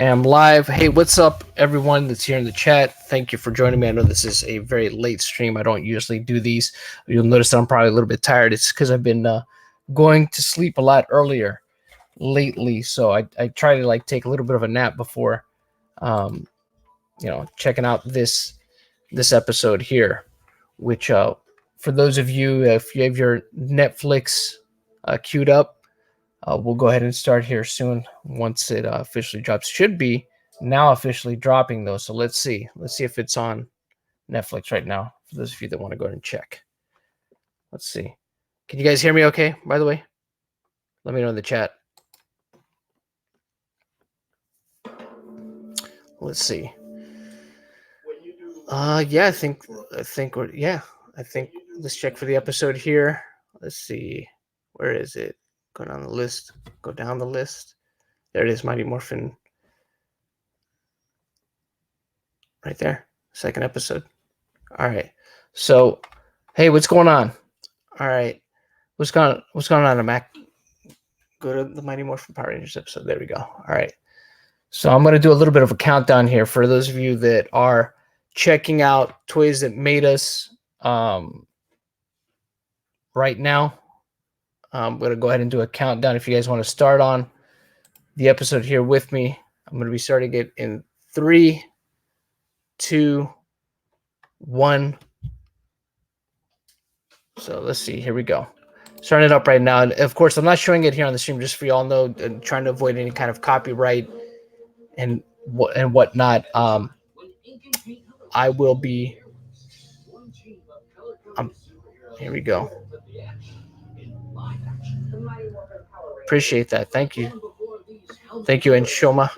am live. Hey, what's up, everyone that's here in the chat? Thank you for joining me. I know this is a very late stream. I don't usually do these. You'll notice that I'm probably a little bit tired. It's because I've been going to sleep a lot earlier lately. So I try to take a little bit of a nap before, um, checking out this episode here. Which, for those of you, if you have your Netflix queued up, we'll go ahead and start here soon once it officially drops. Should be now officially dropping though. So let's see. Let's see if it's on Netflix right now. For those of you that want to go ahead and check. Let's see. Can you guys hear me okay, by the way? Let me know in the chat. Let's see. Yeah, I think let's check for the episode here. Let's see. Where is it? Go down the list. Go down the list. There it is, Mighty Morphin. Right there. Second episode. All right. So, hey, what's going on? All right. What's going on, Mac? Go to the Mighty Morphin Power Rangers episode. There we go. All right. So I'm going to do a little bit of a countdown here for those of you that are checking out Toys That Made Us right now. I'm going to go ahead and do a countdown. If you guys want to start on the episode here with me, I'm going to be starting it in 3, 2, 1. So let's see. Here we go. Starting it up right now. And of course, I'm not showing it here on the stream just for y'all know, trying to avoid any kind of copyright and whatnot. I will be. Here we go. Appreciate that. Thank you. Thank you, Anshoma.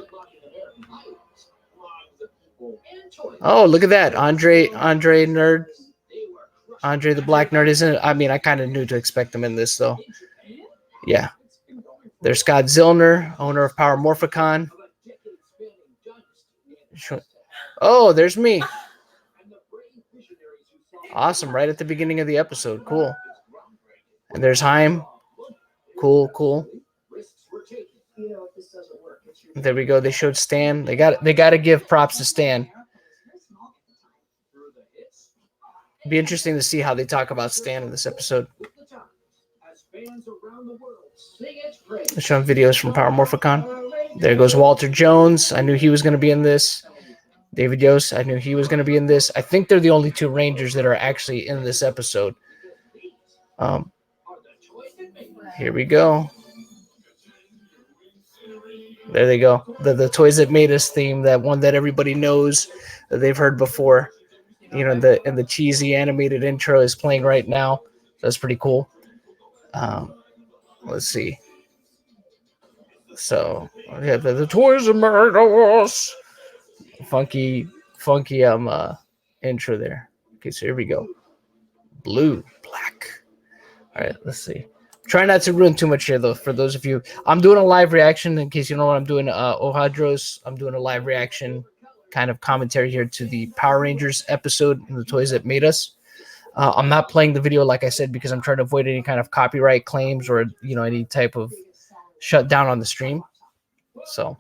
Oh, look at that. Andre Nerd. Andre the Black Nerd, isn't it? I mean, I kind of knew to expect him in this, though. Yeah. There's Scott Zillner, owner of Power Morphicon. Oh, there's me. Awesome. Right at the beginning of the episode. Cool. And there's Haim. Cool. There we go. They showed Stan. They got to give props to Stan. It'd be interesting to see how they talk about Stan in this episode. They're showing videos from Power Morphicon. There goes Walter Jones. I knew he was going to be in this. David Yost. I knew he was going to be in this. I think they're the only two Rangers that are actually in this episode. Here we go. There they go. The Toys That Made Us theme, that one that everybody knows, that they've heard before. You know, the cheesy animated intro is playing right now. That's pretty cool. Let's see. So yeah, the Toys That Made Us. Funky intro there. Okay, so here we go. Blue, black. All right, let's see. Try not to ruin too much here, though, for those of you. I'm doing a live reaction, in case you know what I'm doing. Ohadros, I'm doing a live reaction kind of commentary here to the Power Rangers episode in the Toys That Made Us. I'm not playing the video, like I said, because I'm trying to avoid any kind of copyright claims or, any type of shutdown on the stream. So,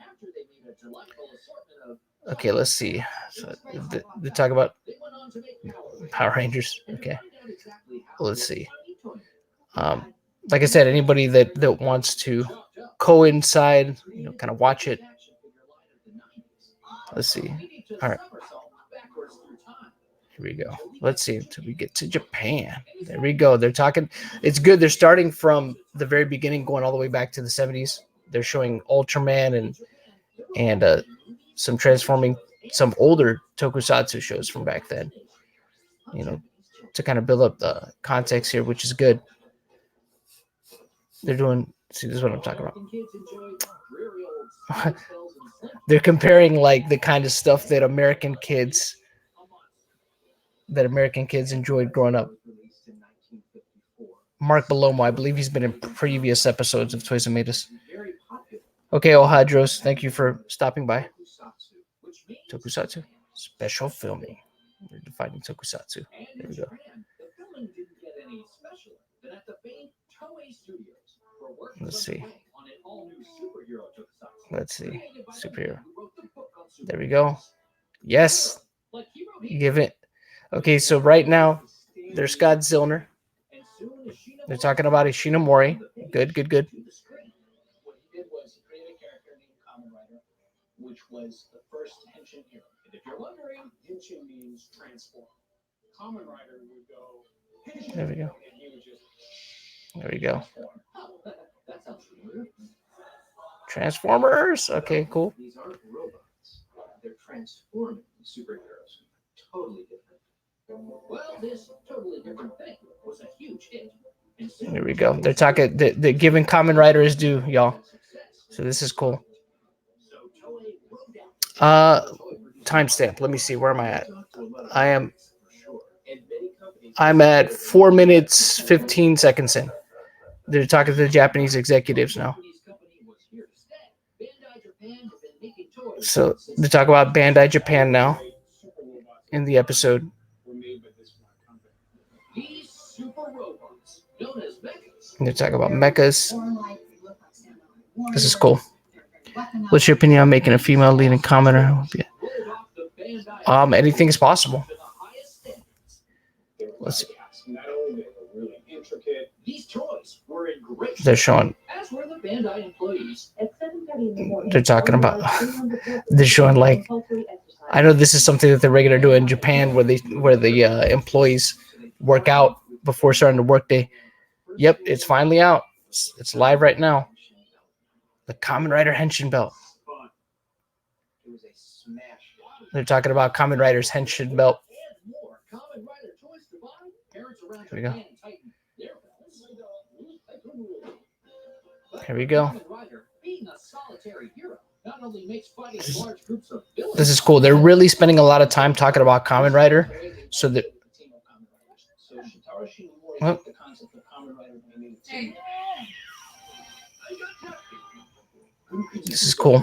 okay, let's see. So they talk about Power Rangers. Okay, let's see. Like I said, anybody that wants to coincide, kind of watch it. Let's see. All right. Here we go. Let's see until we get to Japan. There we go. They're talking. It's good. They're starting from the very beginning, going all the way back to the 70s. They're showing Ultraman and some transforming, some older tokusatsu shows from back then. To kind of build up the context here, which is good. They're doing. See, this is what I'm talking about. They're comparing the kind of stuff that American kids enjoyed growing up. Mark Belomo, I believe he's been in previous episodes of Toys That Made Us. Okay, Ohadros, thank you for stopping by. Tokusatsu special filming. We're defining Tokusatsu. There we go. Let's see. Superhero. There we go. Yes. Give it. Okay, so right now, there's Scott Zillner. They're talking about Ishinomori. Good, good, good. Which was the first Henshin hero. And if you're wondering, Henshin means transform. Kamen Rider would go. There we go. And he would just. There we go. That sounds familiar. Transformers. Okay, cool. These aren't robots. They're transforming superheroes. Totally different. Well, this totally different thing was a huge hit. There we go. They're talking. They're giving Kamen Rider his due, y'all. So this is cool. Timestamp. Let me see. Where am I at? I'm at 4 minutes 15 seconds in. They're talking to the Japanese executives now. So they talk about Bandai Japan now in the episode. And they talk about mechas. This is cool. What's your opinion on making a female leading commenter? Anything is possible. Let's see. They're showing. They're talking about. They're showing like. I know this is something that they're regular doing in Japan, where the employees work out before starting the workday. Yep, it's finally out. It's live right now. The Kamen Rider Henshin belt. They're talking about Kamen Rider's Henshin belt. Here we go. Here we go. This is cool. They're really spending a lot of time talking about Kamen Rider, so that. Oh. This is cool.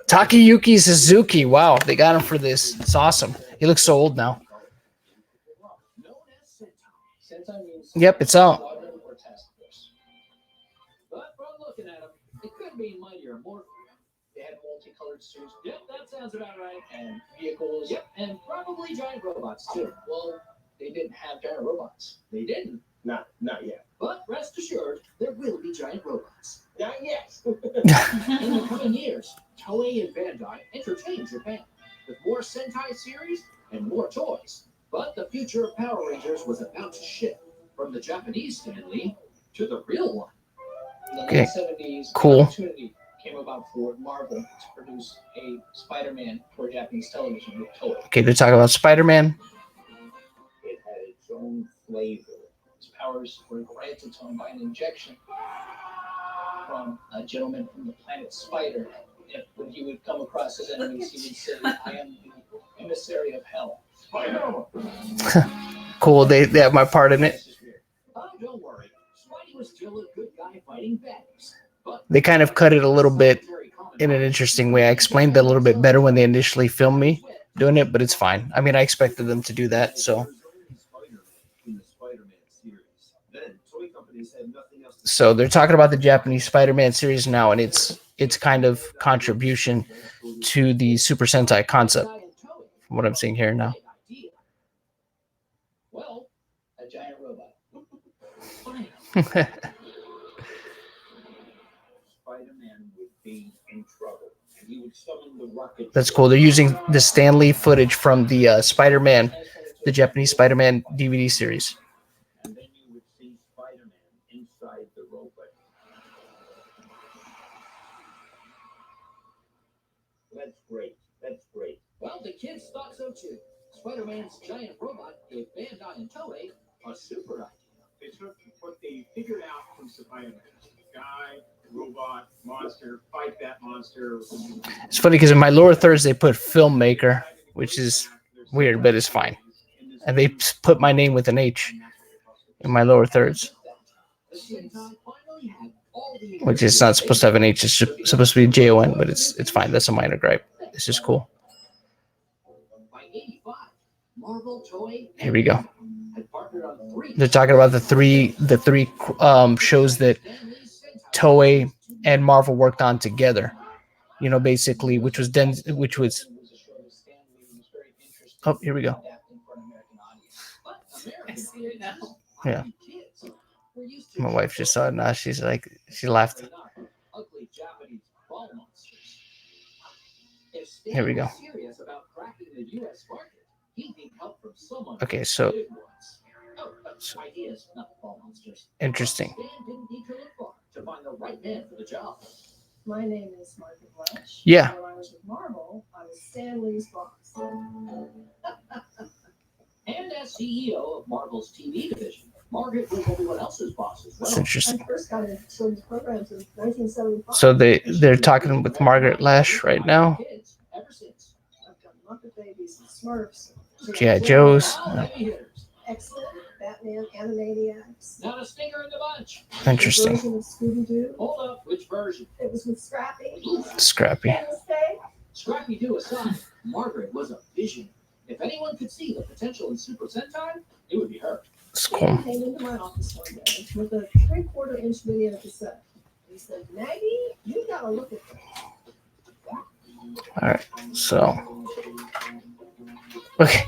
Takayuki Suzuki. Wow, they got him for this. It's awesome. He looks so old now. Yep, it's out. But from looking at them, it could be mightier, more. They had multicolored suits. Yep, that sounds about right. And vehicles. Yep, and probably giant robots too. Well, they didn't have giant robots. They didn't. Not yet. But rest assured, there will be giant robots. Not yet. In the coming years, Toei and Bandai entertain Japan with more Sentai series and more toys. But the future of Power Rangers was about to shift from the Japanese Stan Lee to the real one. In the late 70s, cool. Opportunity came about for Marvel to produce a Spider-Man for Japanese television with Toei. Okay, they're talking about Spider-Man. It had its own flavor. Its powers were granted to him by an injection from a gentleman from the planet Spider. And when he would come across his enemies, he would say, "I am the emissary of hell." Cool. They have my part in it. Don't worry. Spidey was still a good guy fighting baddies. They kind of cut it a little bit in an interesting way. I explained that a little bit better when they initially filmed me doing it, but it's fine. I mean, I expected them to do that, so. So they're talking about the Japanese Spider-Man series now, and its kind of contribution to the Super Sentai concept, from what I'm seeing here now. Well, a giant robot. Spider-Man would be in trouble, and he would summon the rocket. That's cool. They're using the Stan Lee footage from the Spider-Man, the Japanese Spider-Man DVD series. And then you would see Spider-Man inside the robot. That's great. That's great. Well, the kids thought so too. Spider-Man's giant robot gave Bandai and Toei a super idea. They took what they figured out from Spider-Man. Guy, robot, monster, fight that monster. It's funny because in my lower thirds they put filmmaker, which is weird, but it's fine. And they put my name with an H in my lower thirds, which is not supposed to have an H. It's supposed to be Jon, but it's fine. That's a minor gripe. This is cool. Here we go. They're talking about the three shows that Toei and Marvel worked on together. basically, which was oh, here we go. Yeah, my wife just saw it now. She's like, she laughed. Here we go. Okay, so interesting. My name is Margaret Lash. Yeah. When I was with Marvel, I was Stan Lee's boss. And as CEO of Marvel's TV division, Margaret was everyone else's boss as well. That's interesting. I first got into children's programs in 1975. So they're talking with Margaret Lash right now. Ever since, I've done Muppet Babies and Smurfs. G.I. Joe's. X-Men, Batman, Animaniacs. Not a stinger in the bunch. Interesting. Version of Scooby-Doo. Hold up, which version? It was with Scrappy. Scrappy. Scrappy-Doo aside, Margaret was a vision. If anyone could see the potential in Super Sentai, it would be her. It's cool. He came into my office one day with a 3/4-inch video cassette. He said, "Maggie, you gotta look at this." All right. So, okay.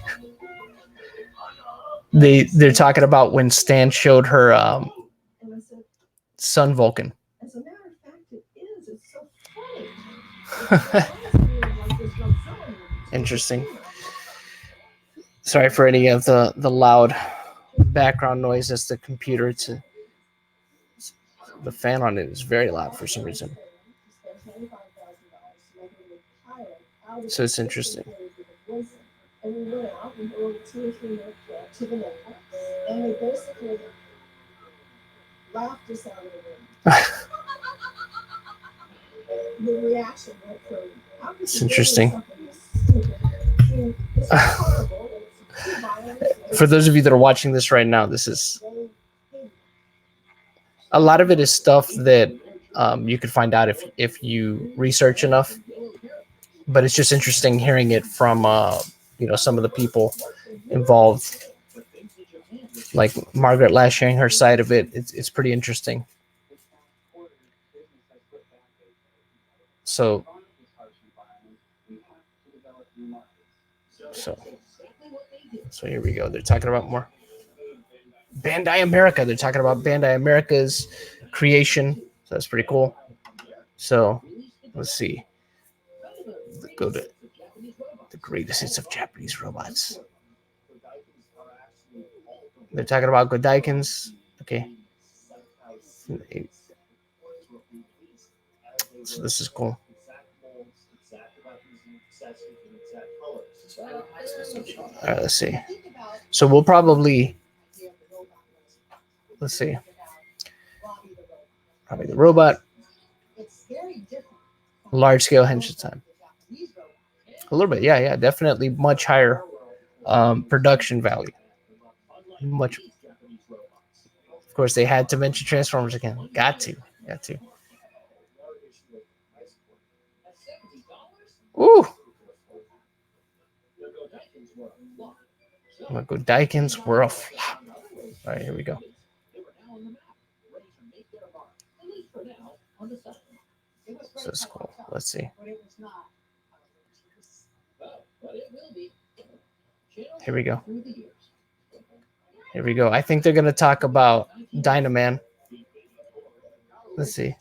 They're talking about when Stan showed her And I said, son Vulcan. as a matter of fact, it is. It's so funny. Interesting. Sorry for any of the loud background noise. That's the computer. The fan on it is very loud for some reason. So it's interesting. And we went out and ordered 2 or 3 milk to the network, and they basically laughed us out of the room. The reaction went from, how could It's you do interesting. something stupid to, this is horrible, it's too violent. For those of you that are watching this right now, this is a lot of it is stuff that you could find out if you research enough. But it's just interesting hearing it from some of the people involved, like Margaret Lash sharing her side of it. It's pretty interesting. So here we go. They're talking about more Bandai America. They're talking about Bandai America's creation. So that's pretty cool. So let's see. Go to the greatest hits of Japanese robots. They're talking about Godaikins. Okay. So this is cool. All right, let's see. So we'll probably, let's see. Probably the robot. Large scale henshin time. A little bit, yeah, definitely much higher production value. Much. Of course, they had to mention Transformers again. Got to. Ooh. Godaikins were a flop. All right, here we go. So that's cool. Let's see. Here we go. I think they're going to talk about Dynaman. Let's see.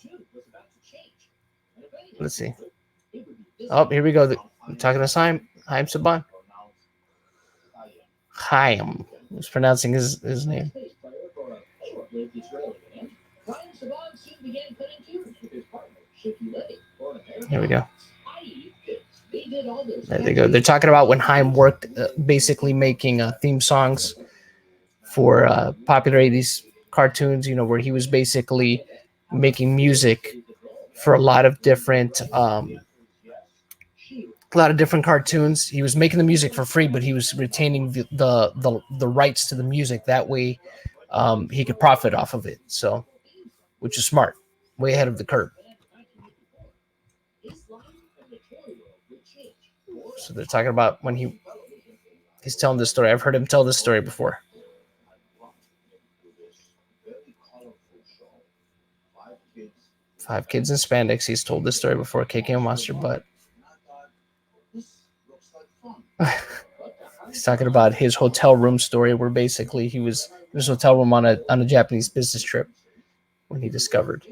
Oh, here we go. I'm talking to Haim Saban. Haim. Who's pronouncing his name. Here we go. There they go. They're talking about when Haim worked basically making theme songs for popular 80s cartoons, where he was basically making music for a lot of different cartoons. He was making the music for free, but he was retaining the rights to the music. That way he could profit off of it. So, which is smart, way ahead of the curve. So they're talking about when he's telling this story. I've heard him tell this story before. 5 kids in spandex. He's told this story before, kicking a monster butt. He's talking about his hotel room story, where basically he was in his hotel room on a Japanese business trip when he discovered.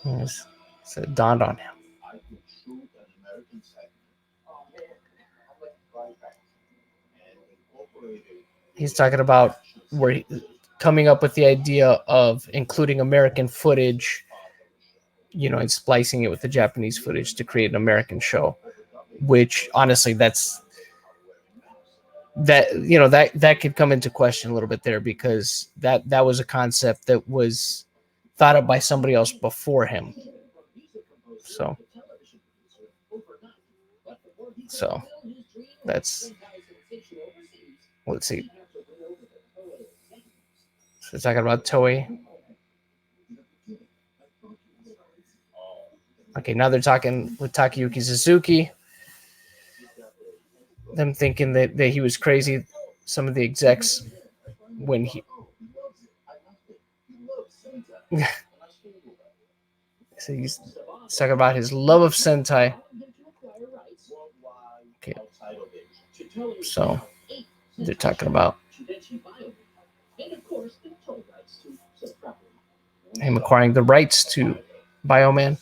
Yes. So it dawned on him. He's talking about coming up with the idea of including American footage, and splicing it with the Japanese footage to create an American show, which honestly, that could come into question a little bit there, because that was a concept that was thought up by somebody else before him. So that's, let's see. So talking about Toei. Okay, now they're talking with Takayuki Suzuki. Them thinking that he was crazy. Some of the execs, when he so he's talking about his love of Sentai. Okay, so they're talking about him acquiring the rights to Bioman.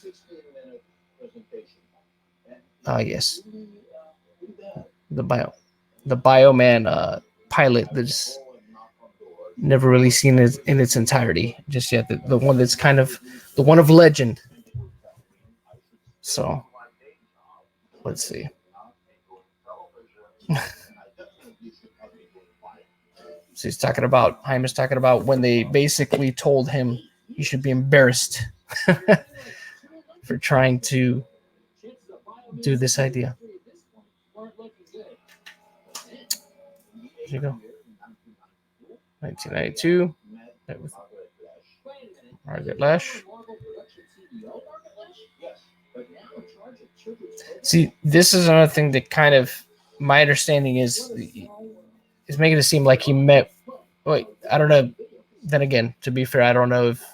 Yes, the Bioman pilot that's never really seen it in its entirety just yet. The one that's kind of the one of legend. So let's see. So he's talking about, Heimer's talking about when they basically told him he should be embarrassed for trying to do this idea. Here you go. 1992. Margaret Lash. See, this is another thing that kind of, my understanding is making it seem like he met. Wait, I don't know. Then again, to be fair, I don't know if,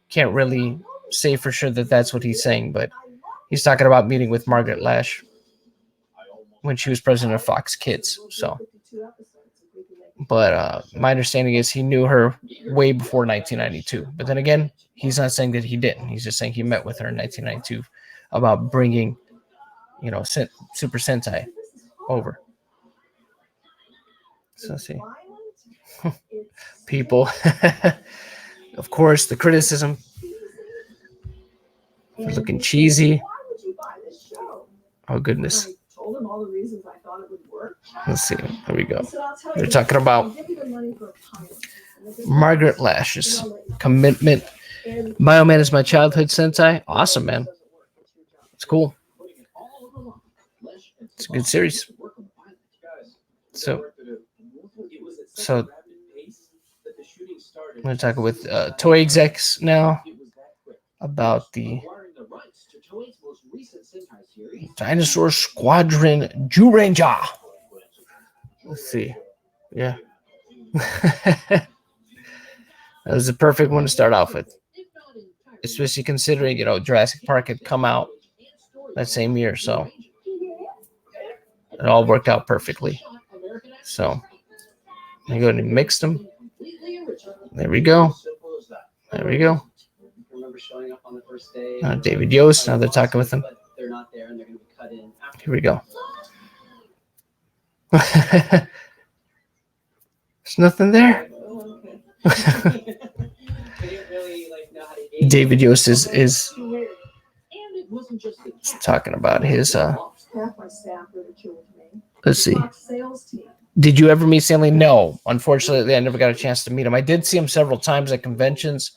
can't really say for sure that that's what he's saying, but he's talking about meeting with Margaret Lash when she was president of Fox Kids. So, but my understanding is he knew her way before 1992. But then again, he's not saying that he didn't. He's just saying he met with her in 1992 about bringing, Super Sentai over. So let's see. People, of course, the criticism for looking cheesy. Oh, goodness. Let's see. Here we go. They're talking about Margaret Lash's commitment. Bioman is my childhood Sentai. Awesome, man. It's cool. It's a good series. So I'm going to talk with Toei execs now about the Dinosaur Squadron Ranger. Let's see. Yeah. That was the perfect one to start off with. Especially considering, Jurassic Park had come out that same year. So it all worked out perfectly. So I go and mixed them. There we go. There we go. David Yost. Now they're talking with him. Here we go. There's nothing there. David Yost is talking about his. Let's see. Did you ever meet Stanley? No, unfortunately, I never got a chance to meet him. I did see him several times at conventions.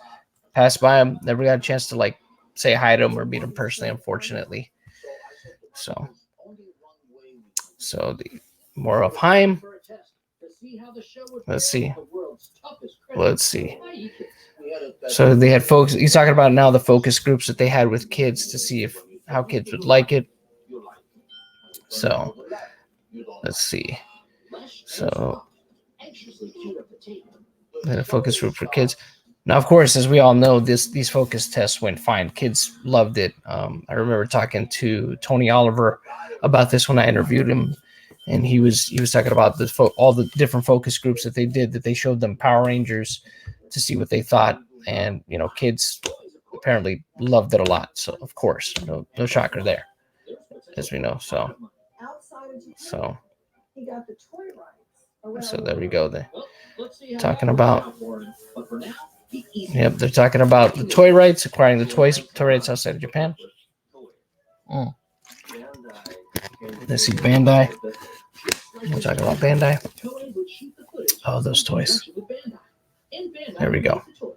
Passed by him, never got a chance to say hi to him or meet him personally, unfortunately. So the more of Heim. Let's see. So they had folks. He's talking about now the focus groups that they had with kids to see how kids would like it. So let's see. So they had a focus group for kids. Now, of course, as we all know, these focus tests went fine. Kids loved it. I remember talking to Tony Oliver about this when I interviewed him, and he was talking about all the different focus groups that they did. That they showed them Power Rangers to see what they thought, and kids apparently loved it a lot. So, of course, no shocker there, as we know. So there we go. They're talking about. Yep, they're talking about the toy rights, acquiring the toy rights outside of Japan. Let's see, Bandai. We're talking about Bandai. Oh, those toys. There we go. The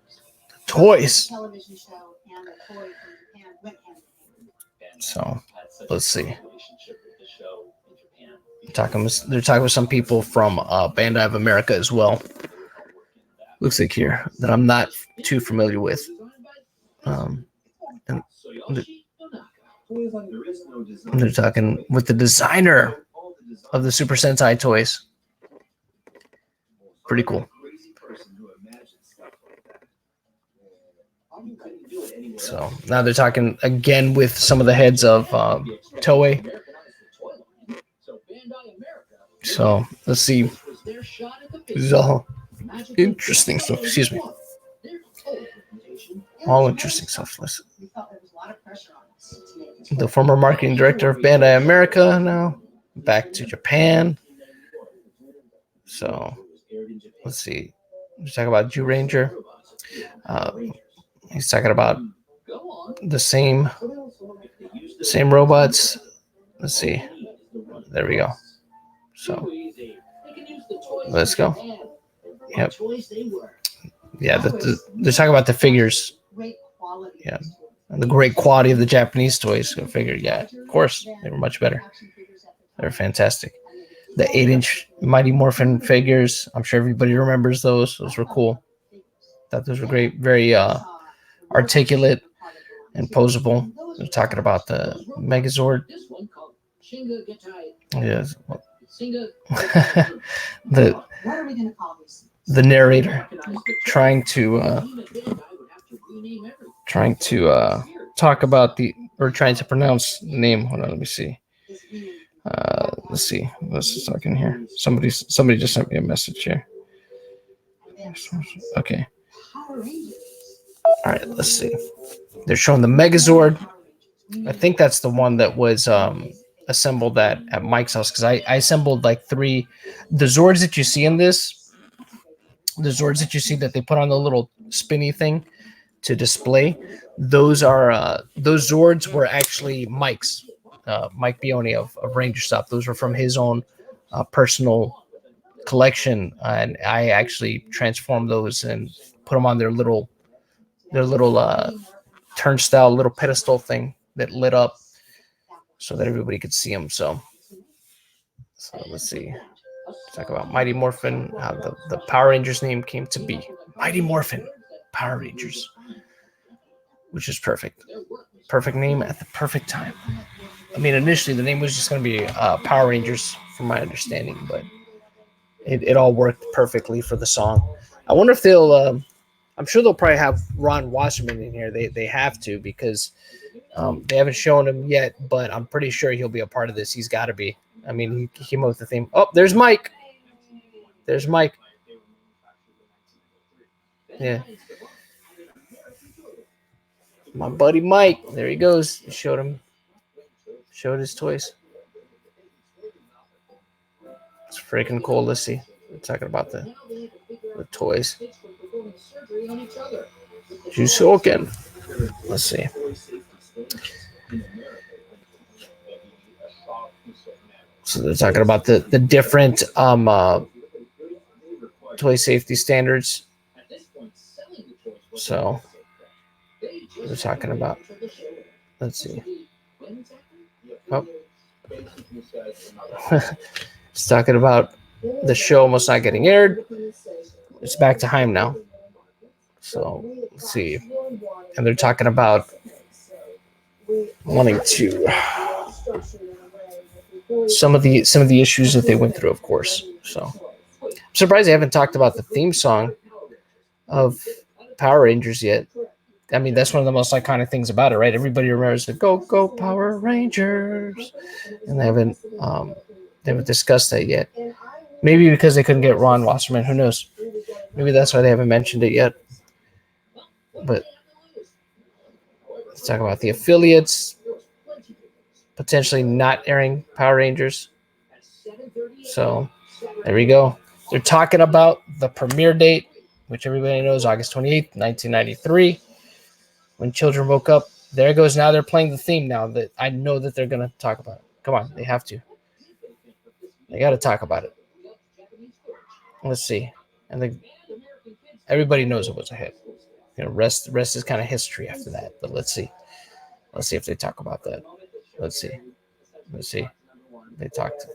toys. So, let's see. They're talking with some people from Bandai of America as well. Looks like here that I'm not too familiar with. And they're talking with the designer of the Super Sentai toys. Pretty cool. So now they're talking again with some of the heads of Toei. So let's see. This is all interesting stuff. Excuse me. All interesting stuff. Listen. The former marketing director of Bandai America now back to Japan. So let's see. He's talking about Jew Ranger. He's talking about the same robots. Let's see. There we go. So let's go. Yep. Yeah, they're talking about the figures. Yeah. And the great quality of the Japanese toys. Go figure. Yeah, of course. They were much better. They were fantastic. The 8-inch Mighty Morphin figures. I'm sure everybody remembers those. Those were cool. Thought those were great. Very articulate and posable. They're talking about the Megazord. Yes. the narrator trying to talk about trying to pronounce the name. Hold on, let me see. Let's see. Let's talk in here. Somebody just sent me a message here. Okay. All right, let's see. They're showing the Megazord. I think that's the one that was assembled at Mike's house, because I assembled like 3. The Zords that you see in this, the Zords that you see that they put on the little spinny thing to display, those Zords were actually Mike's. Mike Bioni of Ranger Stop. Those were from his own personal collection, and I actually transformed those and put them on their little turnstile, little pedestal thing that lit up so that everybody could see them. So let's see. Let's talk about Mighty Morphin, how the Power Rangers name came to be. Mighty Morphin Power Rangers, which is perfect. Perfect name at the perfect time. I mean, initially the name was just going to be Power Rangers, from my understanding, but it all worked perfectly for the song. I wonder if they'll. I'm sure they'll probably have Ron Wasserman in here. They have to, because they haven't shown him yet, but I'm pretty sure he'll be a part of this. He's got to be. I mean, he came up with the theme. Oh, there's Mike. There's Mike. Yeah. My buddy Mike. There he goes. He showed his toys. It's freaking cool. Let's see. We're talking about the toys. Jusoken. Let's see. So they're talking about the different toy safety standards. So they're talking about. Let's see. Oh. It's talking about the show almost not getting aired. It's back to Heim now. So let's see. And they're talking about wanting to some of the issues that they went through, of course. So I'm surprised they haven't talked about the theme song of Power Rangers yet. I mean, that's one of the most iconic things about it, right? Everybody remembers the Go Go Power Rangers, and they haven't discussed that yet. Maybe because they couldn't get Ron Wasserman. Who knows? Maybe that's why they haven't mentioned it yet. But let's talk about the affiliates potentially not airing Power Rangers. So there we go. They're talking about the premiere date, which everybody knows, August 28th, 1993. When children woke up, there goes. Now they're playing the theme now that I know that they're going to talk about it. Come on, they have to. They got to talk about it. Let's see. And everybody knows it was a hit. You know, rest is kind of history after that. But let's see. Let's see if they talk about that. Let's see. They talked to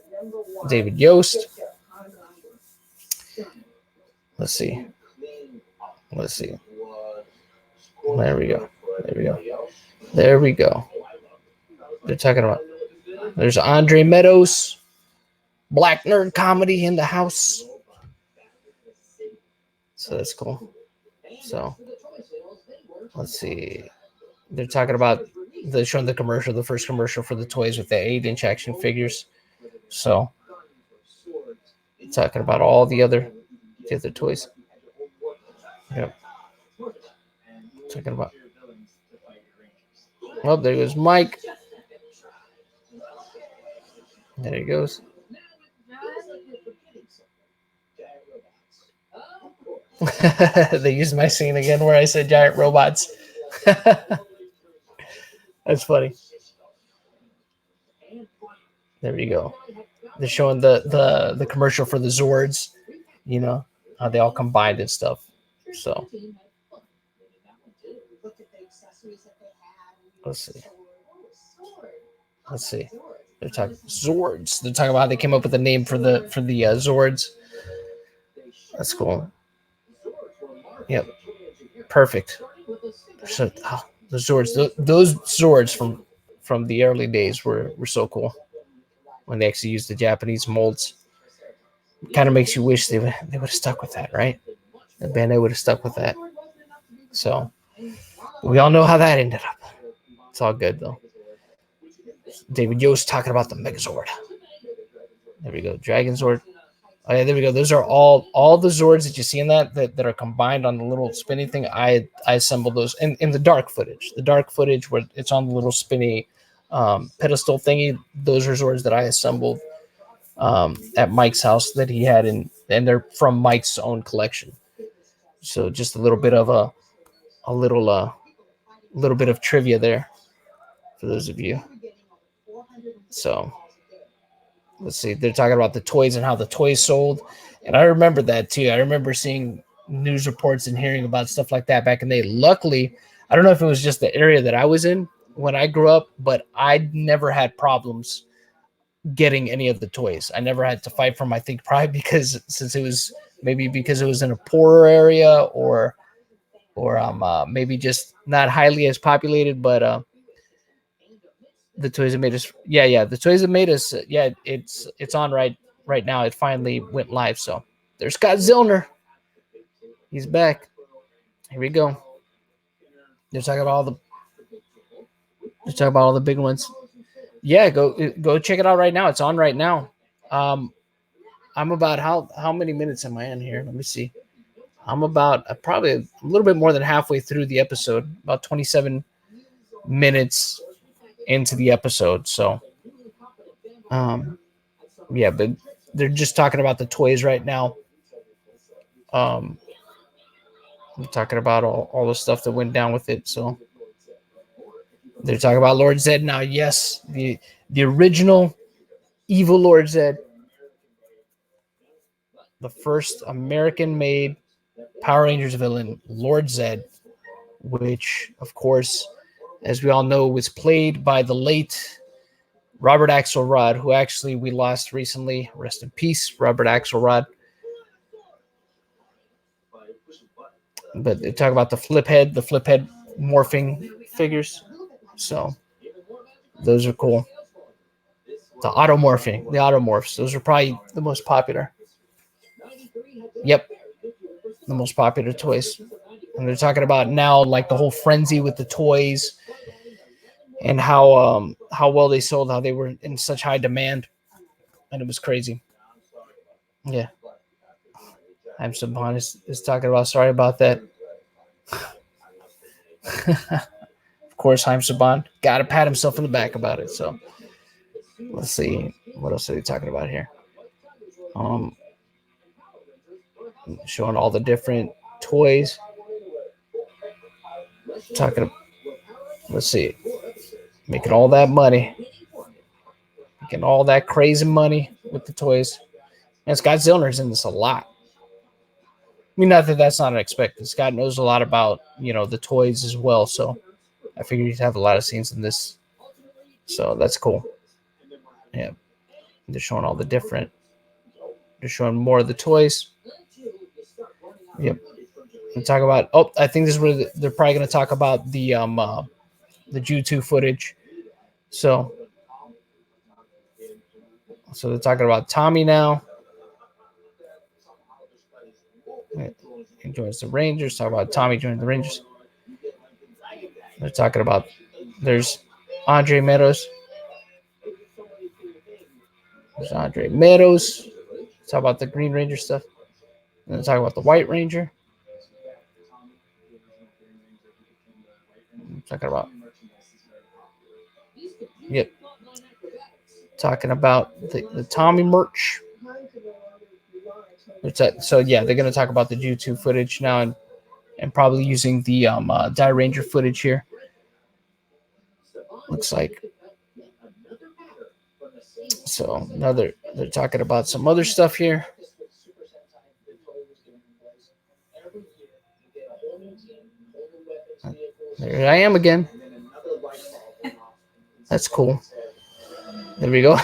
David Yost. Let's see. There we go. They're talking about. There's Andre Meadows, Black Nerd Comedy in the house. So that's cool. So let's see. They're talking about showing the commercial, the first commercial for the toys with the 8-inch action figures. So talking about all the other toys. Yep. Talking about. Well, there goes Mike. There he goes. They used my scene again where I said giant robots. That's funny. There we go. They're showing the commercial for the Zords, you know, how they all combined and stuff. So let's see. They're talking Zords. They're talking about how they came up with the name for the Zords. That's cool. Yep. Perfect. So the Zords, those Zords from the early days were so cool when they actually used the Japanese molds. Kind of makes you wish they would have stuck with that, right? The Bandai would have stuck with that. So we all know how that ended up. It's all good though. David Yost talking about the Megazord. There we go. Dragon Zord. Oh yeah, there we go. Those are all the Zords that you see in that are combined on the little spinny thing. I assembled those in the dark footage. The dark footage where it's on the little spinny pedestal thingy. Those are Zords that I assembled at Mike's house that he had and they're from Mike's own collection. So just a little bit of a little bit of trivia there for those of you. So let's see. They're talking about the toys and how the toys sold. And I remember that too. I remember seeing news reports and hearing about stuff like that back in the day. Luckily, I don't know if it was just the area that I was in when I grew up, but I never had problems getting any of the toys. I never had to fight for them. I think probably because it was in a poorer area or maybe just not highly as populated, but the toys that made us, the toys that made us, it's on right now. It finally went live. So there's Scott Zillner. He's back. Here we go. They're talking about all the big ones. Yeah, go check it out right now. It's on right now. I'm about how many minutes am I in here? Let me see. I'm about probably a little bit more than halfway through the episode. About 27 minutes into the episode. So, but they're just talking about the toys right now. I'm talking about all the stuff that went down with it. So they're talking about Lord Zed now. Yes, the original evil Lord Zed, the first American-made Power Rangers villain, Lord Zed, which, of course, as we all know, was played by the late Robert Axelrod, who actually we lost recently. Rest in peace, Robert Axelrod. But they talk about the flip head morphing figures. So those are cool. The automorphs. Those are probably the most popular. Yep. The most popular toys. And they're talking about now like the whole frenzy with the toys and how well they sold, how they were in such high demand, and it was crazy. Yeah. I'm Saban is talking about, sorry about that. Of course, Haim Saban got to pat himself in the back about it. So let's see. What else are they talking about here? Showing all the different toys. Let's see. Making all that money. Making all that crazy money with the toys. And Scott Zillner's in this a lot. I mean, not that that's not unexpected. Scott knows a lot about, the toys as well. So I figured he'd have a lot of scenes in this. So that's cool. Yeah. They're showing all the different. They're showing more of the toys. Yep. They talk about. Oh, I think this is where they're probably going to talk about the Ju2 footage. So they're talking about Tommy now. He joins the Rangers. Talk about Tommy joining the Rangers. They're talking about. There's Andre Meadows. There's Andre Meadows. Talk about the Green Ranger stuff. And then talk about the White Ranger. Talking about. Yep. Talking about the Tommy merch. So yeah, they're going to talk about the Ju2 footage now and probably using the Die Ranger footage here. Looks like. So now they're talking about some other stuff here. There I am again. That's cool. There we go.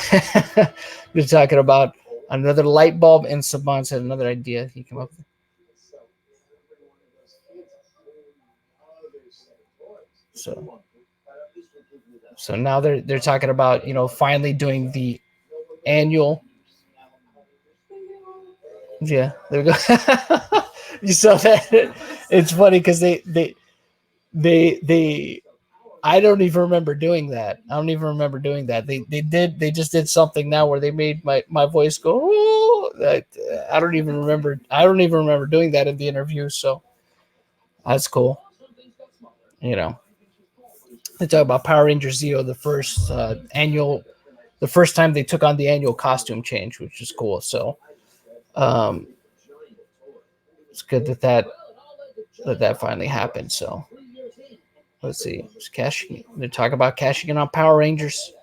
We're talking about another light bulb, and Saban said another idea he came up with. So now they're talking about, finally doing the annual. Yeah, there we go. You saw that? It's funny because they I don't even remember doing that. They just did something now where they made my voice go, oh, I don't even remember doing that in the interview. So that's cool. They talk about Power Rangers Zeo, the first time they took on the annual costume change, which is cool. So it's good that finally happened. So let's see. It's cashing. They're talking about cashing in on Power Rangers.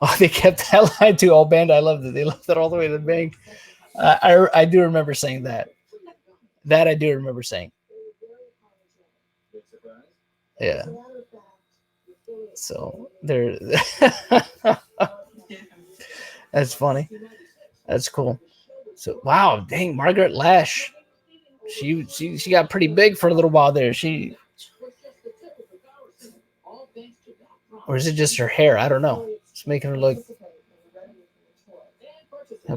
Oh, they kept that line too. Oh, Bandai, I loved it. They loved it all the way to the bank. I do remember saying that. That I do remember saying. Yeah. So they're that's funny. That's cool. So wow, dang, Margaret Lash. She got pretty big for a little while there. Or is it just her hair? I don't know. It's making her look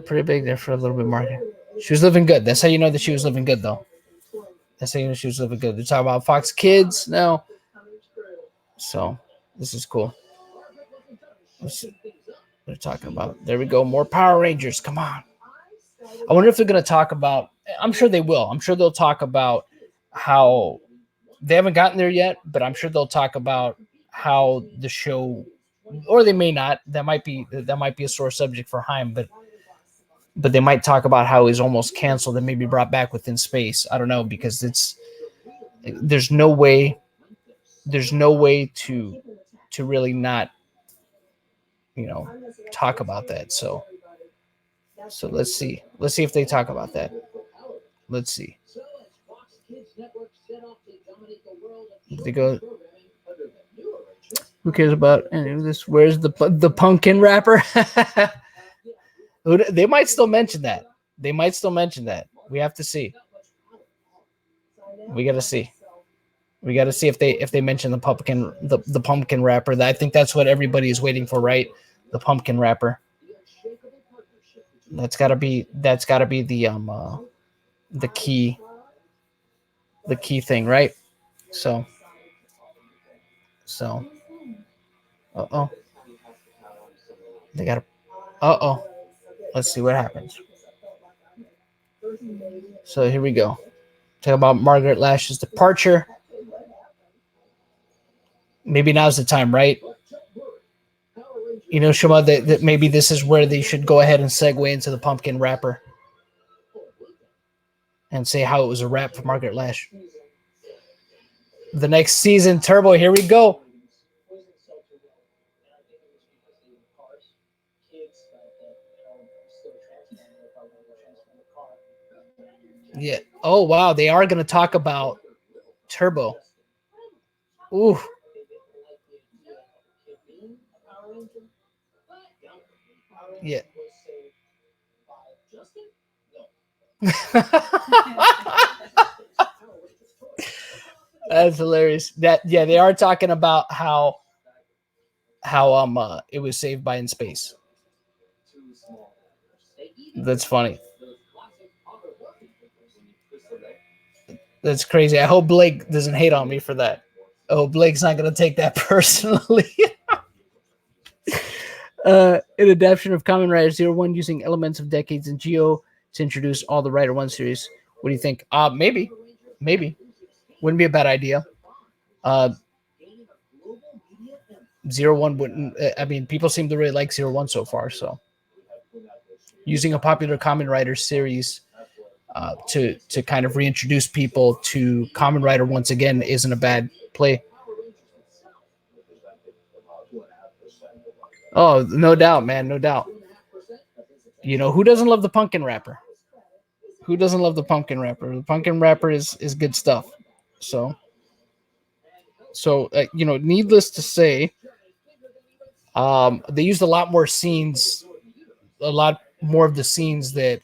pretty big there for a little bit, Margaret. She was living good. That's how you know that she was living good, though. That's how you know she was living good. They're talking about Fox Kids now. So this is cool. They're talking about. There we go. More Power Rangers. Come on. I wonder if they're going to talk about. I'm sure they will. I'm sure they'll talk about how they haven't gotten there yet, but I'm sure they'll talk about how the show, or they may not. That might be a sore subject for Haim, but they might talk about how he's almost canceled and maybe brought back within space. I don't know, because there's no way to really not, talk about that. So let's see if they talk about that. Let's see. They go. Who cares about this? Where's the pumpkin wrapper? They might still mention that. We have to see. We got to see. If they mention the pumpkin wrapper. I think that's what everybody is waiting for, right? The pumpkin wrapper. That's gotta be the key. the key thing, right? So, uh-oh. They got to, uh-oh. Let's see what happens. So here we go. Talk about Margaret Lash's departure. Maybe now's the time, right? You know, Shema, that maybe this is where they should go ahead and segue into the pumpkin wrapper and say how it was a wrap for Margaret Lash. The next season, Turbo, here we go. Yeah. Oh, wow. They are going to talk about Turbo. Ooh. Yeah. That's hilarious. They are talking about how it was saved by In Space. That's funny. That's crazy. I hope Blake doesn't hate on me for that. Oh, Blake's not going to take that personally. An adaptation of Kamen Rider Zero One using elements of decades in Geo to introduce all the Rider One series. What do you think? Maybe. Wouldn't be a bad idea. Zero One wouldn't. I mean, people seem to really like Zero One so far. So, using a popular Kamen Rider series to kind of reintroduce people to Kamen Rider once again isn't a bad play. Oh, no doubt, man, no doubt. You know, who doesn't love the pumpkin wrapper? Who doesn't love the pumpkin wrapper? The pumpkin wrapper is good stuff. So you know, needless to say, they used a lot more scenes, a lot more of the scenes that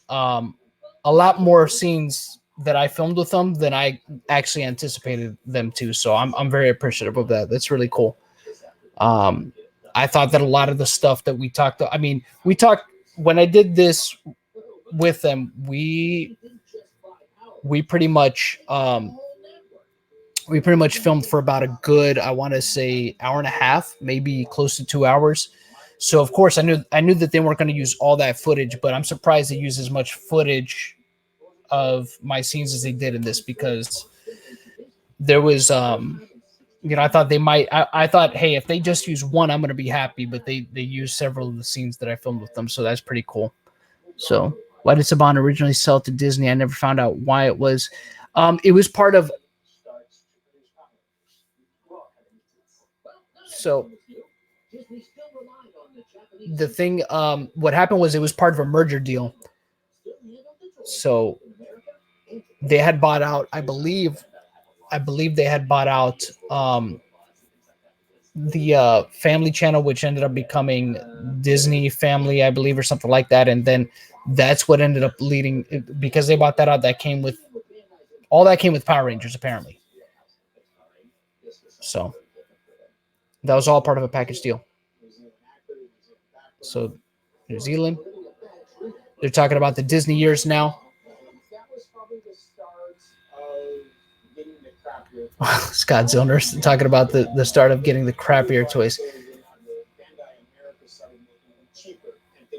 a lot more scenes that I filmed with them than I actually anticipated them to. So I'm very appreciative of that. That's really cool. I thought that a lot of the stuff that we talked, I mean, we talked when I did this with them, we pretty much filmed for about a good, I want to say, hour and a half, maybe close to 2 hours. So of course I knew that they weren't going to use all that footage, but I'm surprised they used as much footage of my scenes as they did in this, because there was you know, I thought they might, I thought, hey, if they just use one, I'm going to be happy, but they used several of the scenes that I filmed with them. So that's pretty cool. So why did Saban originally sell to Disney? I never found out why it was. It was part of, so the thing, what happened was it was part of a merger deal. So they had bought out, I believe they had bought out the Family Channel, which ended up becoming Disney Family, I believe, or something like that. And then that's what ended up leading, because they bought that out. That came with Power Rangers, apparently. So that was all part of a package deal. So New Zealand, they're talking about the Disney years now. Scott Zillner talking about the start of getting the crappier toys.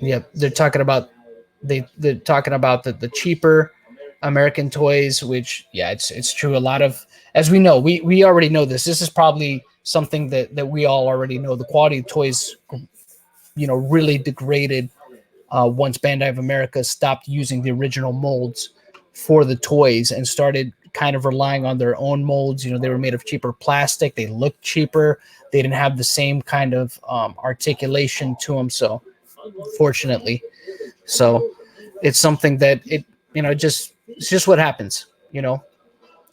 Yep, they're talking about the cheaper American toys, which, yeah, it's true. A lot of, as we know, we already know this. This is probably something that we all already know. The quality of toys, you know, really degraded once Bandai of America stopped using the original molds for the toys and started kind of relying on their own molds. You know, they were made of cheaper plastic. They looked cheaper. They didn't have the same kind of articulation to them. So, fortunately, so it's something that it, you know, it's just what happens. You know,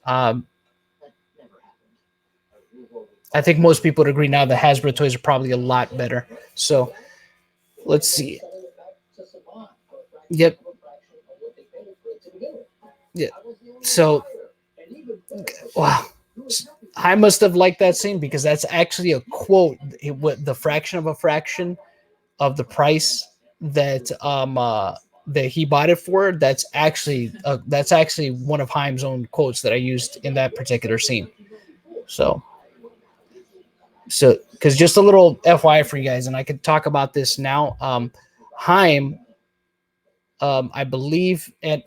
I think most people would agree now that Hasbro toys are probably a lot better. So let's see. Yep. Yeah. So, wow. I must have liked that scene because that's actually a quote. The fraction of a fraction of the price that that he bought it for, that's actually one of Haim's own quotes that I used in that particular scene. So because just a little FYI for you guys, and I could talk about this now. Haim, I believe, and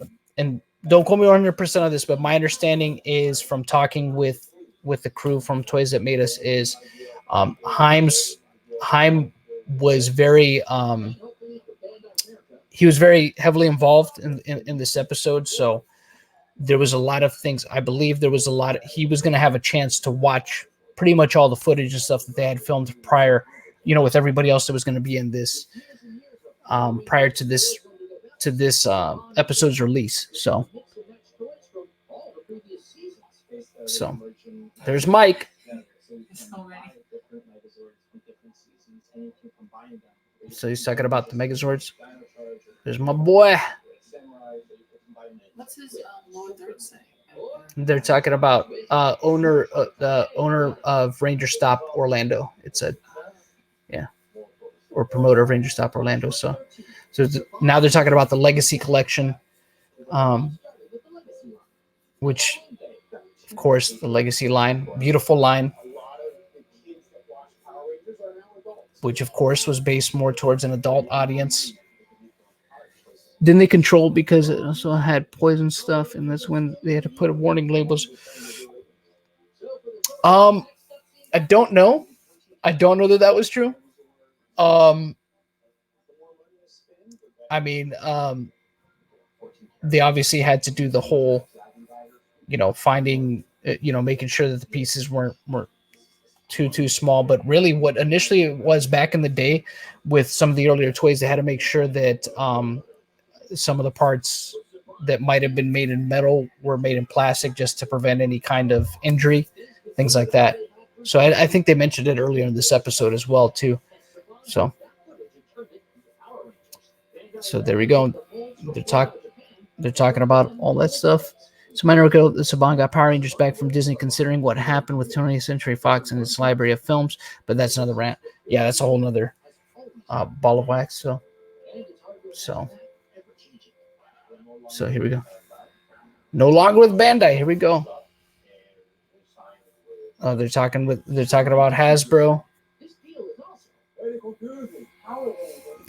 don't quote me 100% on this, but my understanding is from talking with the crew from Toys That Made Us is Haim was very he was very heavily involved in this episode, so there was a lot of things. I believe there was a lot of, he was going to have a chance to watch pretty much all the footage and stuff that they had filmed prior, with everybody else that was going to be in this prior to this episode's release. So there's Mike. So he's talking about the Megazords. There's my boy. What's his lower third say? They're talking about owner of Ranger Stop Orlando. It's or promoter of Ranger Stop Orlando. So now they're talking about the Legacy Collection, which, of course, the Legacy line, beautiful line, which of course was based more towards an adult audience. Then they controlled because it also had poison stuff, and that's when they had to put warning labels. I don't know. I don't know that was true. They obviously had to do the whole, finding, making sure that the pieces weren't too small. But really, what initially it was back in the day with some of the earlier toys, they had to make sure that some of the parts that might have been made in metal were made in plastic just to prevent any kind of injury, things like that. So I think they mentioned it earlier in this episode as well, too. So there we go. They're talking about all that stuff. So minor ago, the Saban got Power Rangers back from Disney, considering what happened with 20th Century Fox and its library of films. But that's another rant. Yeah, that's a whole nother ball of wax. So here we go. No longer with Bandai. Here we go. Oh, they're talking about Hasbro.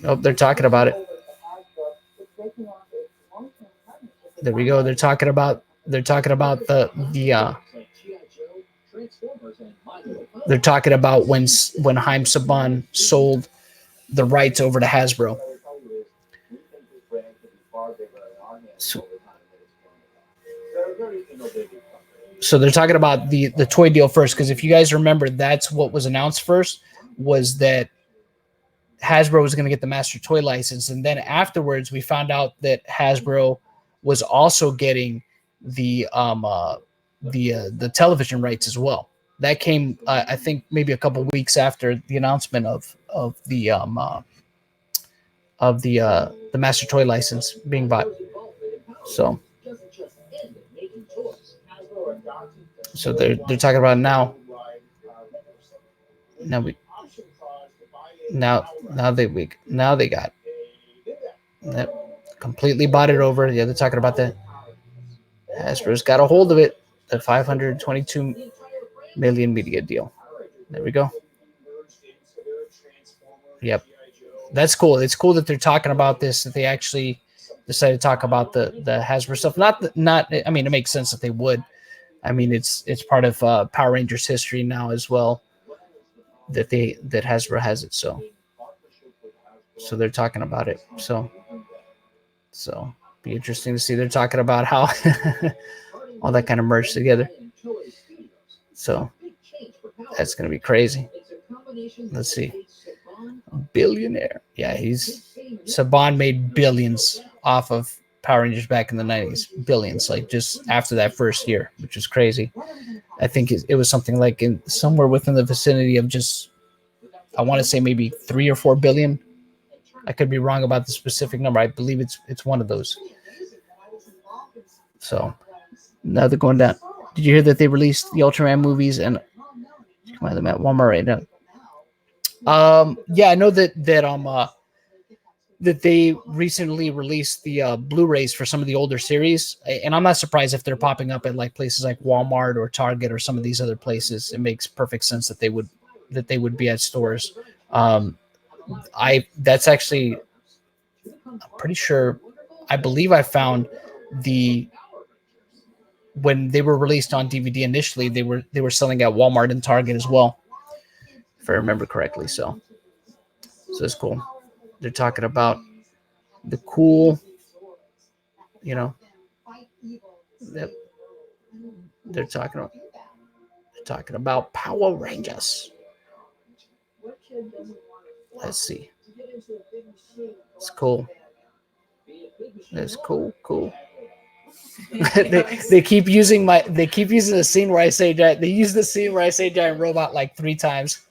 Oh, they're talking about it. There we go. They're talking about they're talking about when Haim Saban sold the rights over to Hasbro. So they're talking about the toy deal first, because if you guys remember, that's what was announced first, was that Hasbro was going to get the master toy license, and then afterwards we found out that Hasbro was also getting the television rights as well. That came, I think, maybe a couple weeks after the announcement of the master toy license being bought. So they're talking about now they got completely bought it over. Yeah, they're talking about that. Hasbro's got a hold of it. The $522 million media deal. There we go. Yep, that's cool. It's cool that they're talking about this. That they actually decided to talk about the Hasbro stuff. Not. I mean, it makes sense that they would. I mean, it's part of Power Rangers history now as well. That Hasbro has it. So they're talking about it. So be interesting to see. They're talking about how all that kind of merged together. So that's going to be crazy. Let's see. Billionaire. Yeah, Saban made billions off of Power Rangers back in the 90s. Billions, like just after that first year, which is crazy. I think it was something like somewhere within the vicinity of just, I want to say maybe 3 or 4 billion. I could be wrong about the specific number. I believe it's one of those. So now they're going down. Did you hear that they released the Ultraman movies and them at Walmart right now? Yeah, I know that that they recently released the Blu-rays for some of the older series, and I'm not surprised if they're popping up at like places like Walmart or Target or some of these other places. It makes perfect sense that they would be at stores. That's actually, I'm pretty sure, I believe I found the when they were released on DVD initially, they were selling at Walmart and Target as well, if I remember correctly. So it's cool. They're talking about the cool, you know, that they're talking about Power Rangers. Let's see. It's cool. It's cool. they keep using the scene where I say giant. They use the scene where I say giant robot like 3 times.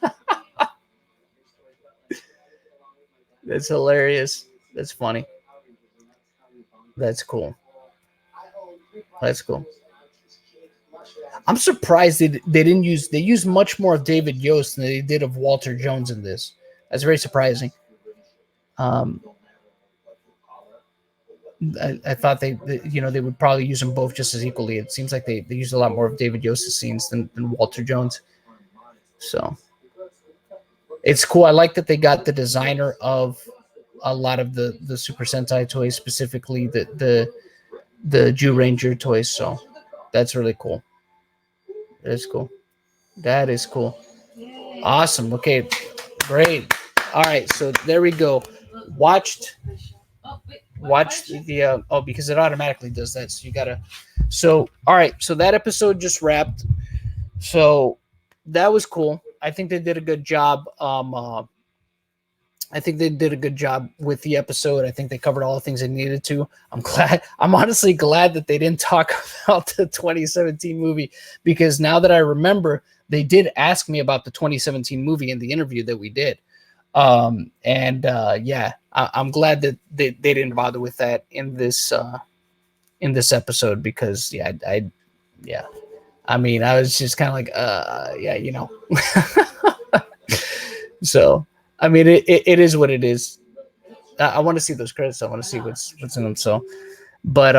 That's hilarious. That's funny. That's cool. That's cool. I'm surprised they didn't use. They used much more of David Yost than they did of Walter Jones in this. That's very surprising. I thought they would probably use them both just as equally. It seems like they used a lot more of David Yost's scenes than Walter Jones. So it's cool. I like that they got the designer of a lot of the Super Sentai toys, specifically the Jew Ranger toys. So that's really cool. That's cool. That is cool. Awesome. Okay, great. All right, so there we go. Watched the because it automatically does that. So you gotta. So all right, so that episode just wrapped. So that was cool. I think they did a good job. I think they did a good job with the episode. I think they covered all the things they needed to. I'm honestly glad that they didn't talk about the 2017 movie, because now that I remember, they did ask me about the 2017 movie in the interview that we did. I'm glad that they didn't bother with that in this episode, because I mean, I was just kind of like, So, I mean, it is what it is. I want to see those credits. I want to see what's in them. So, but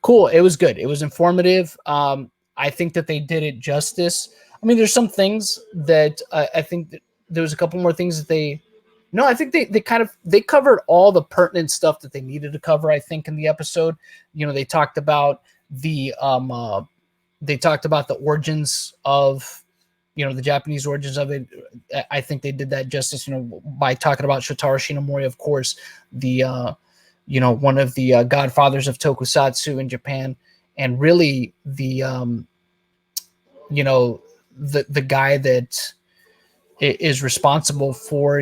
cool. It was good. It was informative. I think that they did it justice. I mean, there's some things that I think that there was a couple more things that I think they covered all the pertinent stuff that they needed to cover, I think, in the episode. They talked about the origins of, the Japanese origins of it. I think they did that justice, by talking about Shotaro Shinomori, of course, the one of the godfathers of tokusatsu in Japan, and really the the guy that is responsible for,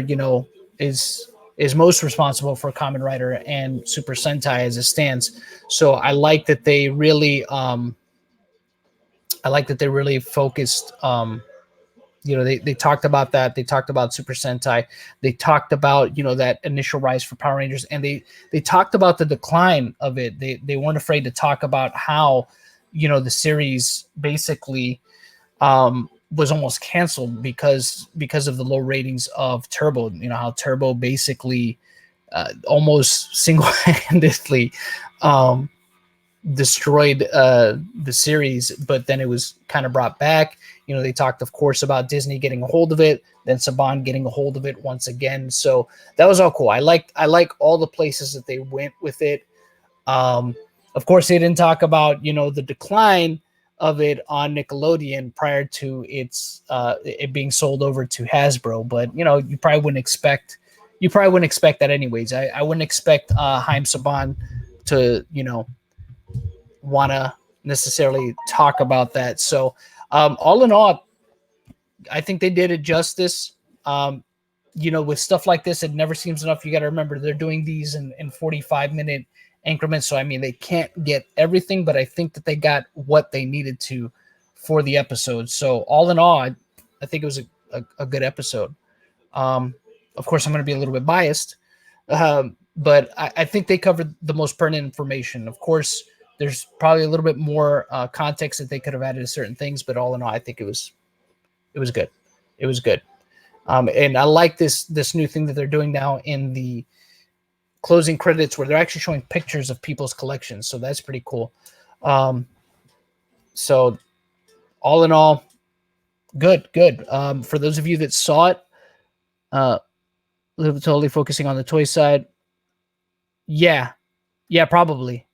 is most responsible for Kamen Rider and Super Sentai as it stands. So I like that they really focused. They talked about that. They talked about Super Sentai. They talked about, that initial rise for Power Rangers, and they talked about the decline of it. They weren't afraid to talk about how, the series basically was almost canceled because of the low ratings of Turbo. How Turbo basically almost single-handedly destroyed the series, but then it was kind of brought back. They talked, of course, about Disney getting a hold of it, then Saban getting a hold of it once again. So that was all cool. I like all the places that they went with it. Of course, they didn't talk about, the decline of it on Nickelodeon prior to it being sold over to Hasbro. But, you probably wouldn't expect that anyways. I wouldn't expect Haim Saban to, want to necessarily talk about that. So all in all, I think they did it justice. With stuff like this, it never seems enough. You got to remember, they're doing these in 45-minute increments. So, I mean, they can't get everything, but I think that they got what they needed to for the episode. So all in all, I think it was a good episode. Of course, I'm going to be a little bit biased, but I think they covered the most pertinent information. Of course, there's probably a little bit more context that they could have added to certain things, but all in all, I think it was good. It was good. And I like this new thing that they're doing now in the closing credits where they're actually showing pictures of people's collections. So that's pretty cool. So all in all, good. For those of you that saw it, totally focusing on the toy side. Yeah, probably.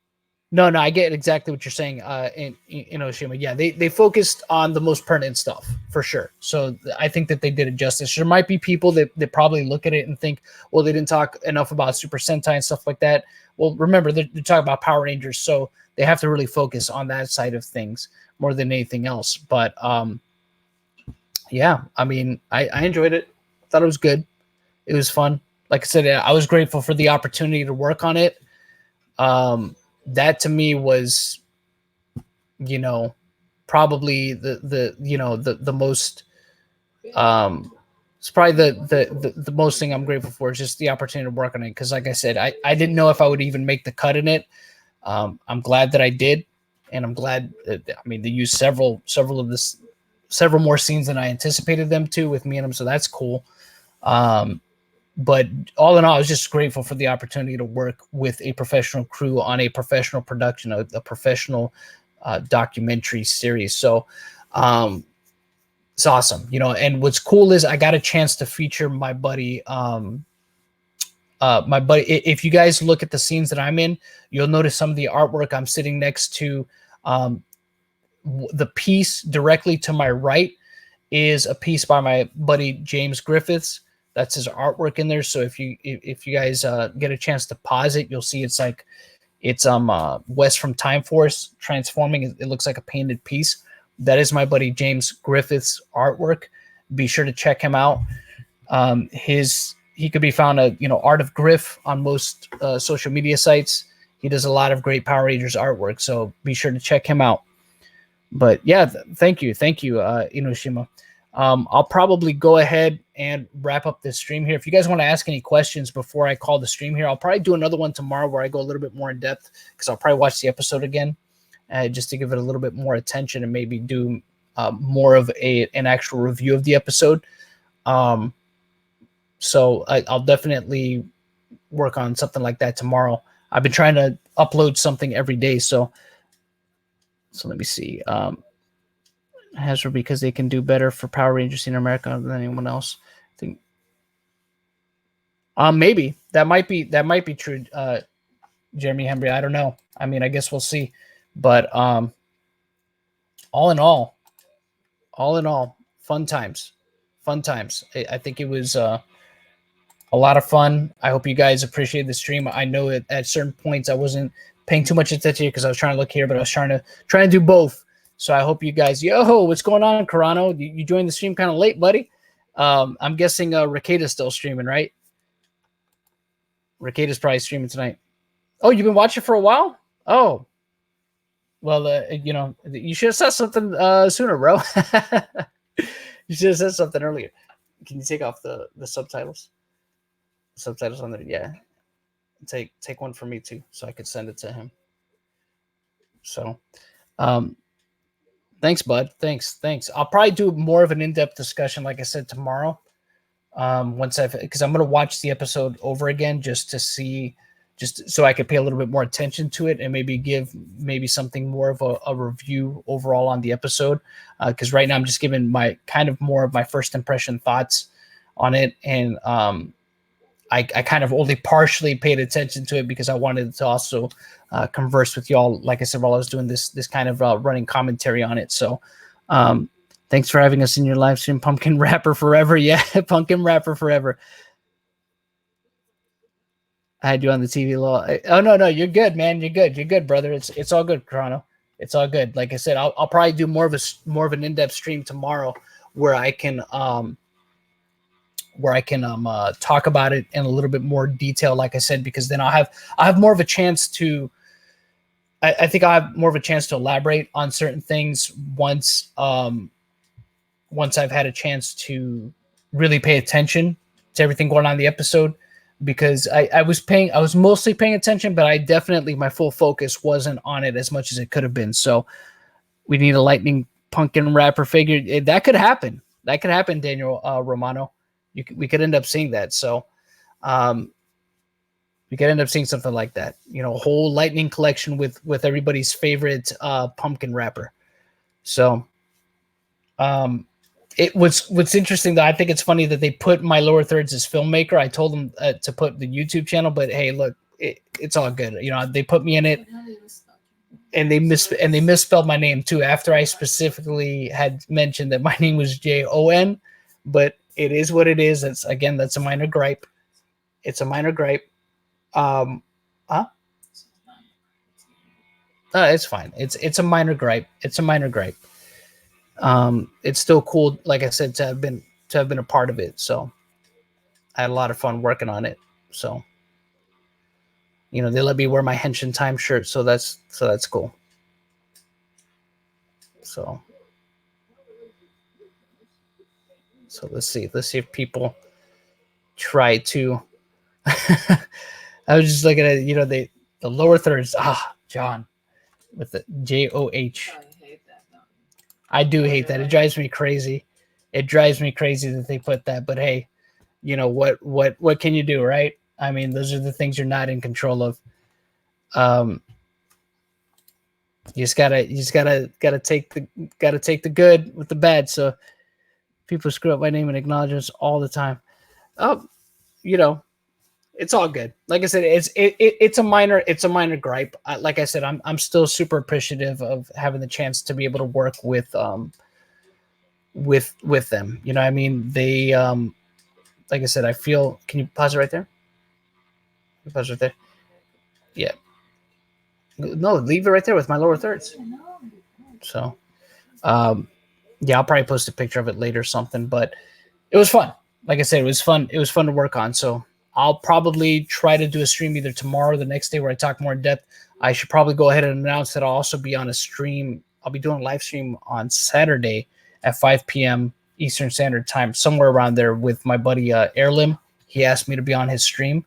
No, I get exactly what you're saying. In Oshima, yeah, they focused on the most pertinent stuff for sure. So I think that they did it justice. There might be people that probably look at it and think, well, they didn't talk enough about Super Sentai and stuff like that. Well, remember they're talking about Power Rangers, so they have to really focus on that side of things more than anything else. But yeah, I mean, I enjoyed it. I thought it was good. It was fun. Like I said, I was grateful for the opportunity to work on it. That to me was, probably the most, it's probably the most thing I'm grateful for is just the opportunity to work on it. Cause like I said, I didn't know if I would even make the cut in it. I'm glad that I did. And I'm glad that, they used several more scenes than I anticipated them to with me and them. So that's cool. But all in all, I was just grateful for the opportunity to work with a professional crew on a professional production, a professional documentary series. So it's awesome, and what's cool is I got a chance to feature my buddy. If you guys look at the scenes that I'm in, you'll notice some of the artwork. I'm sitting next to the piece directly to my right is a piece by my buddy James Griffiths. That's his artwork in there. So if you guys get a chance to pause it, you'll see it's Wes from Time Force transforming. It looks like a painted piece. That is my buddy James Griffith's artwork. Be sure to check him out. He could be found at Art of Griff on most social media sites. He does a lot of great Power Rangers artwork, so be sure to check him out. But yeah, thank you, Inoshima. I'll probably go ahead and wrap up this stream here. If you guys want to ask any questions before I call the stream here, I'll probably do another one tomorrow where I go a little bit more in depth because I'll probably watch the episode again just to give it a little bit more attention and maybe do more of an actual review of the episode. So I'll definitely work on something like that tomorrow. I've been trying to upload something every day. So let me see. Hasbro, because they can do better for Power Rangers in America than anyone else. I think maybe that might be true. Jeremy Hembry, I don't know. I guess we'll see. But all in all, fun times. I think it was a lot of fun. I hope you guys appreciate the stream. I know at certain points I wasn't paying too much attention because I was trying to look here, but I was trying to do both. So I hope you guys, what's going on, Carano? You joined the stream kind of late, buddy. I'm guessing Rakata's still streaming, right? Rakata's probably streaming tonight. Oh, you've been watching for a while? Oh, well, you should have said something sooner, bro. You should have said something earlier. Can you take off the subtitles? Subtitles on there, yeah. Take one for me too, so I could send it to him. So, thanks, bud. Thanks. I'll probably do more of an in-depth discussion, like I said, tomorrow. Because I'm going to watch the episode over again just so I could pay a little bit more attention to it and maybe give something more of a review overall on the episode. Because right now I'm just giving my kind of more of my first impression thoughts on it. And I kind of only partially paid attention to it because I wanted to also converse with y'all, like I said, while I was doing this kind of running commentary on it. So thanks for having us in your live stream, Pumpkin Rapper Forever. Yeah, Pumpkin Rapper Forever. I had you on the TV law. Oh, no, you're good, man. You're good, brother. It's all good, Chrono. It's all good. Like I said, I'll probably do more of an in-depth stream tomorrow where I can talk about it in a little bit more detail, like I said, because then I'll have more of a chance to. I think I'll have more of a chance to elaborate on certain things once I've had a chance to really pay attention to everything going on in the episode, because I was mostly paying attention, but my full focus wasn't on it as much as it could have been. So we need a lightning pumpkin rapper figure. That could happen. Daniel Romano. We could end up seeing that. So We could end up seeing something like that. You know, a whole lightning collection with everybody's favorite pumpkin wrapper. So what's interesting though, I think it's funny that they put my lower thirds as filmmaker. I told them to put the YouTube channel, but hey, look, it's all good. You know, they put me in it, and they misspelled my name too. After I specifically had mentioned that my name was Jon, but it is what it is. That's a minor gripe. It's a minor gripe. It's fine. It's a minor gripe. It's a minor gripe. It's still cool, like I said, to have been a part of it. So I had a lot of fun working on it. So, you know, they let me wear my Henshin Time shirt, so that's cool. So let's see if people try to. I was just looking at, you know, the lower thirds. John with the JOH. I do hate that. It drives me crazy. It drives me crazy that they put that. But hey, you know what can you do, right? I mean, those are the things you're not in control of. You just gotta take the good with the bad. So people screw up my name and acknowledgements all the time. You know, it's all good. Like I said, it's a minor gripe. Like I said, I'm still super appreciative of having the chance to be able to work with them. You know, I mean, they like I said, I feel. Can you pause it right there? Pause right there. Yeah. No, leave it right there with my lower thirds. So, yeah, I'll probably post a picture of it later or something. But it was fun. Like I said, it was fun. It was fun to work on. So I'll probably try to do a stream either tomorrow or the next day where I talk more in depth. I should probably go ahead and announce that I'll also be on a stream. I'll be doing a live stream on Saturday at 5 p.m. Eastern Standard Time, somewhere around there with my buddy Airlim. He asked me to be on his stream.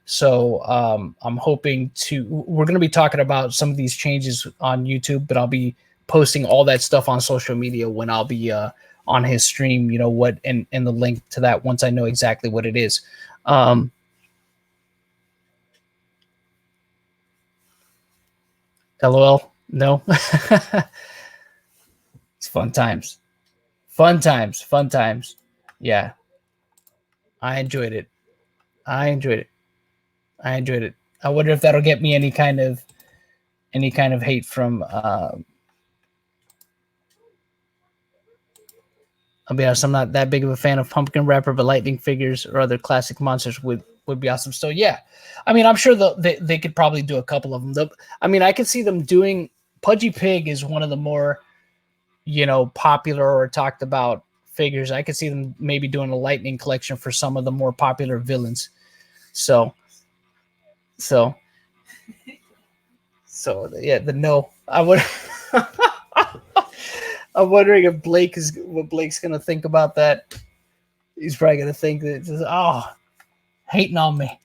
So I'm hoping we're going to be talking about some of these changes on YouTube, but I'll be posting all that stuff on social media when I'll be on his stream, you know, what, and the link to that once I know exactly what it is. LOL. No. It's fun times. Yeah. I enjoyed it. I wonder if that'll get me any kind of hate from I'll be honest, I'm not that big of a fan of pumpkin wrapper, but lightning figures or other classic monsters would be awesome. So yeah, I mean, I'm sure they could probably do a couple of them. I mean, I could see them doing. Pudgy Pig is one of the more, you know, popular or talked about figures. I could see them maybe doing a lightning collection for some of the more popular villains. So yeah, I would. I'm wondering if what Blake's gonna think about that. He's probably gonna think that hating on me.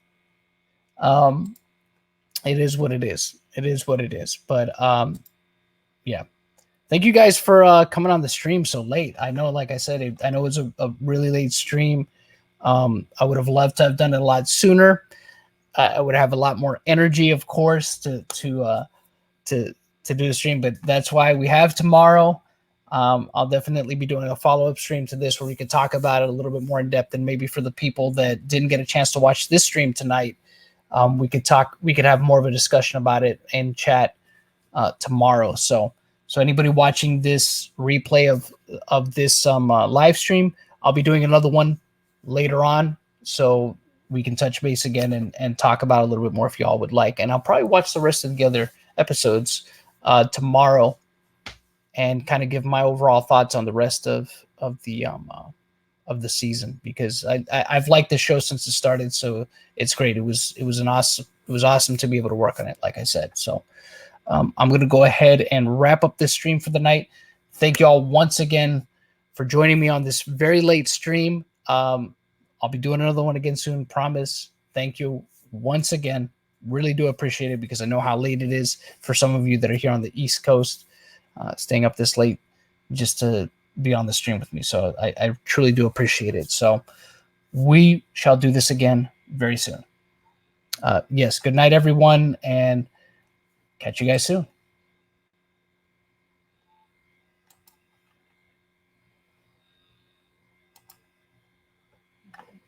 It is what it is. It is what it is. But yeah. Thank you guys for coming on the stream so late. I know, like I said, I know it was a really late stream. I would have loved to have done it a lot sooner. I would have a lot more energy, of course, to do the stream. But that's why we have tomorrow. I'll definitely be doing a follow-up stream to this where we could talk about it a little bit more in depth. And maybe for the people that didn't get a chance to watch this stream tonight, we could have more of a discussion about it in chat tomorrow. So anybody watching this replay of this live stream, I'll be doing another one later on. So we can touch base again and talk about it a little bit more if y'all would like. And I'll probably watch the rest of the other episodes tomorrow and kind of give my overall thoughts on the rest of the season, because I've liked the show since it started, so it's great. It was awesome to be able to work on it, like I said. So I'm going to go ahead and wrap up this stream for the night. Thank you all once again for joining me on this very late stream. I'll be doing another one again soon, promise. Thank you once again. Really do appreciate it, because I know how late it is for some of you that are here on the East Coast, staying up this late just to be on the stream with me. So I truly do appreciate it. So we shall do this again very soon. Yes, good night, everyone, and catch you guys soon.